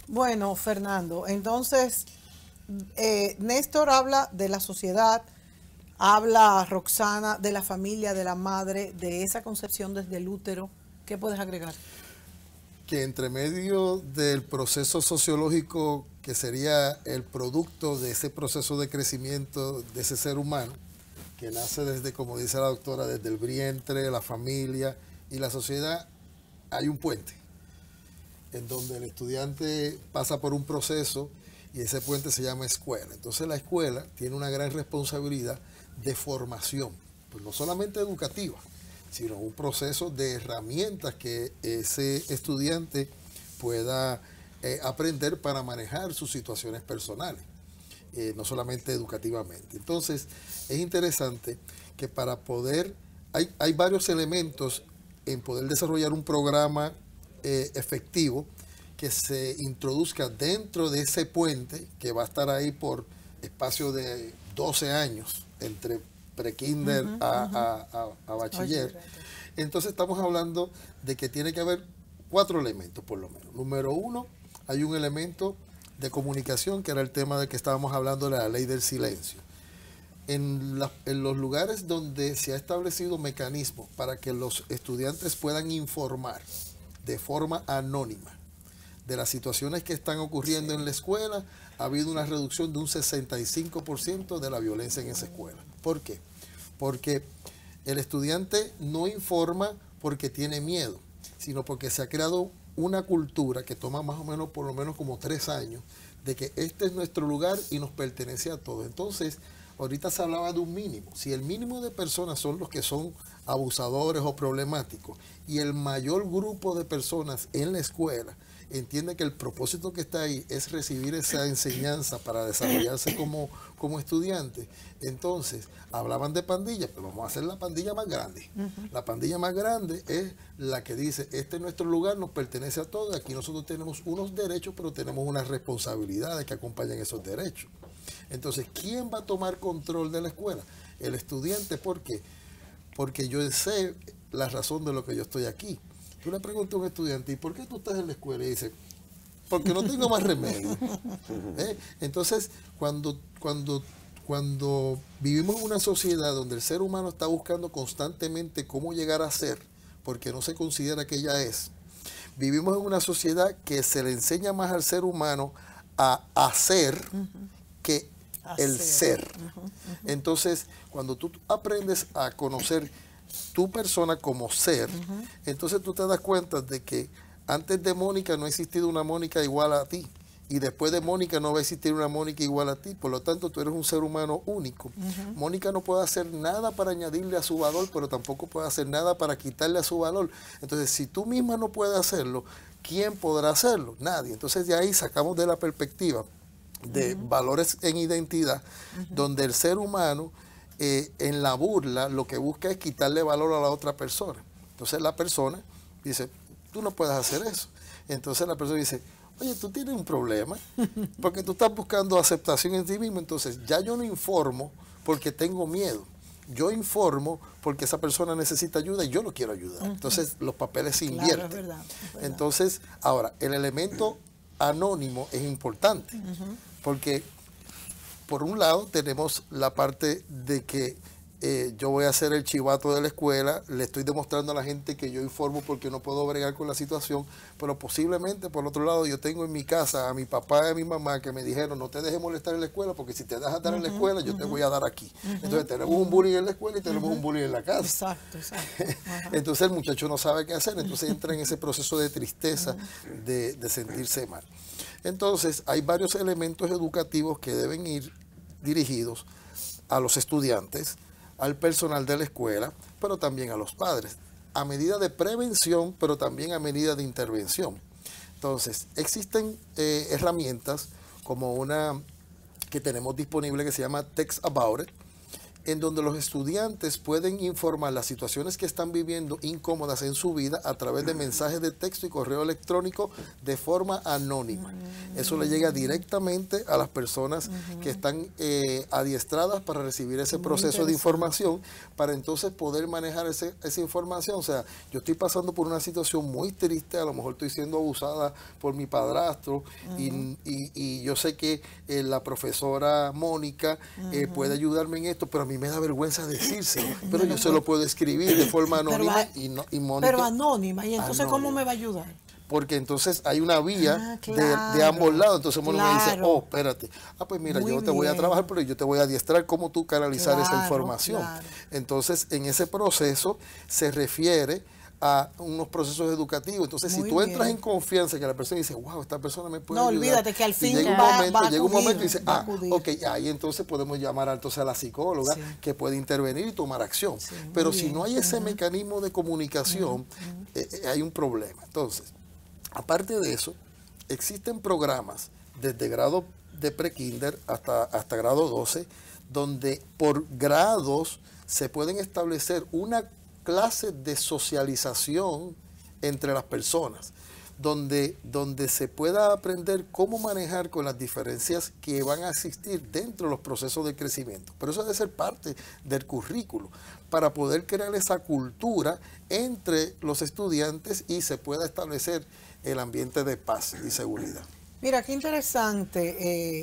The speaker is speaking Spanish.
Bueno, Fernando, entonces Néstor habla de la sociedad, habla Roxana de la familia, de la madre, de esa concepción desde el útero. ¿Qué puedes agregar? Que entre medio del proceso sociológico que sería el producto de ese proceso de crecimiento de ese ser humano, que nace desde, como dice la doctora, desde el vientre, la familia y la sociedad, hay un puente en donde el estudiante pasa por un proceso y ese puente se llama escuela. Entonces la escuela tiene una gran responsabilidad de formación, pues no solamente educativa, sino un proceso de herramientas que ese estudiante pueda aprender para manejar sus situaciones personales, no solamente educativamente. Entonces, es interesante que para poder, hay varios elementos en poder desarrollar un programa efectivo que se introduzca dentro de ese puente que va a estar ahí por espacio de 12 años, entre prekinder a bachiller. Entonces estamos hablando de que tiene que haber 4 elementos por lo menos. Número 1, hay un elemento de comunicación, que era el tema de que estábamos hablando de la ley del silencio. En los lugares donde se ha establecido mecanismos para que los estudiantes puedan informar de forma anónima de las situaciones que están ocurriendo en la escuela, ha habido una reducción de un 65% de la violencia en esa escuela. ¿Por qué? Porque el estudiante no informa porque tiene miedo, sino porque se ha creado una cultura que toma más o menos, por lo menos como 3 años, de que este es nuestro lugar y nos pertenece a todos. Entonces, ahorita se hablaba de un mínimo. Si el mínimo de personas son los que son abusadores o problemáticos y el mayor grupo de personas en la escuela entiende que el propósito que está ahí es recibir esa enseñanza para desarrollarse como estudiante, entonces hablaban de pandilla, pero vamos a hacer la pandilla más grande. La pandilla más grande es la que dice, este es nuestro lugar, nos pertenece a todos, aquí nosotros tenemos unos derechos, pero tenemos unas responsabilidades que acompañan esos derechos. Entonces, ¿quién va a tomar control de la escuela? El estudiante. ¿Por qué? Porque yo sé la razón de lo que yo estoy aquí. Tú le preguntas a un estudiante, ¿y por qué tú estás en la escuela? Y dice, porque no tengo más remedio. Entonces, cuando vivimos en una sociedad donde el ser humano está buscando constantemente cómo llegar a ser, porque no se considera que ya es, vivimos en una sociedad que se le enseña más al ser humano a hacer que el ser. Entonces, cuando tú aprendes a conocer tu persona como ser, entonces tú te das cuenta de que antes de Mónica no ha existido una Mónica igual a ti. Y después de Mónica no va a existir una Mónica igual a ti. Por lo tanto, tú eres un ser humano único. Mónica no puede hacer nada para añadirle a su valor, pero tampoco puede hacer nada para quitarle a su valor. Entonces, si tú misma no puedes hacerlo, ¿quién podrá hacerlo? Nadie. Entonces, de ahí sacamos de la perspectiva de valores en identidad, donde el ser humano en la burla lo que busca es quitarle valor a la otra persona. Entonces la persona dice, tú no puedes hacer eso. Entonces la persona dice, oye, tú tienes un problema, porque tú estás buscando aceptación en ti mismo. Entonces ya yo no informo porque tengo miedo. Yo informo porque esa persona necesita ayuda y yo lo quiero ayudar. Entonces los papeles se invierten. Claro, es verdad, es verdad. Entonces, ahora, el elemento anónimo es importante, porque por un lado tenemos la parte de que yo voy a ser el chivato de la escuela, le estoy demostrando a la gente que yo informo porque no puedo bregar con la situación, pero posiblemente por otro lado yo tengo en mi casa a mi papá y a mi mamá que me dijeron, no te dejes molestar en la escuela porque si te dejas dar en la escuela yo te voy a dar aquí. Entonces tenemos un bullying en la escuela y tenemos un bullying en la casa. Exacto, exacto. Entonces el muchacho no sabe qué hacer, entonces entra en ese proceso de tristeza, de sentirse mal. Entonces hay varios elementos educativos que deben ir dirigidos a los estudiantes, al personal de la escuela, pero también a los padres, a medida de prevención, pero también a medida de intervención. Entonces, existen herramientas como una que tenemos disponible que se llama Text About It, en donde los estudiantes pueden informar las situaciones que están viviendo incómodas en su vida a través de mensajes de texto y correo electrónico de forma anónima. Eso le llega directamente a las personas que están adiestradas para recibir ese proceso de información, para entonces poder manejar esa información. O sea, yo estoy pasando por una situación muy triste, a lo mejor estoy siendo abusada por mi padrastro, y yo sé que la profesora Mónica puede ayudarme en esto, pero a mí me da vergüenza decírselo, pero yo se lo puedo escribir de forma anónima y Mónica... Pero anónima, ¿y entonces cómo me va a ayudar? Porque entonces hay una vía de ambos lados. Entonces Mónica me dice, oh, espérate. Pues mira, yo te voy a trabajar, pero yo te voy a adiestrar cómo tú canalizar esa información. Entonces, en ese proceso se refiere a unos procesos educativos. Entonces, si tú entras en confianza, que la persona dice, wow, esta persona me puede ayudar. No, olvídate que al fin llega un momento y dice, ok, ahí entonces podemos llamar entonces a la psicóloga que puede intervenir y tomar acción. Pero si no hay ese mecanismo de comunicación, hay un problema. Entonces, aparte de eso, existen programas desde grado de prekinder hasta grado 12, donde por grados se pueden establecer una clase de socialización entre las personas, donde se pueda aprender cómo manejar con las diferencias que van a existir dentro de los procesos de crecimiento. Pero eso debe ser parte del currículo para poder crear esa cultura entre los estudiantes y se pueda establecer el ambiente de paz y seguridad. Mira, qué interesante.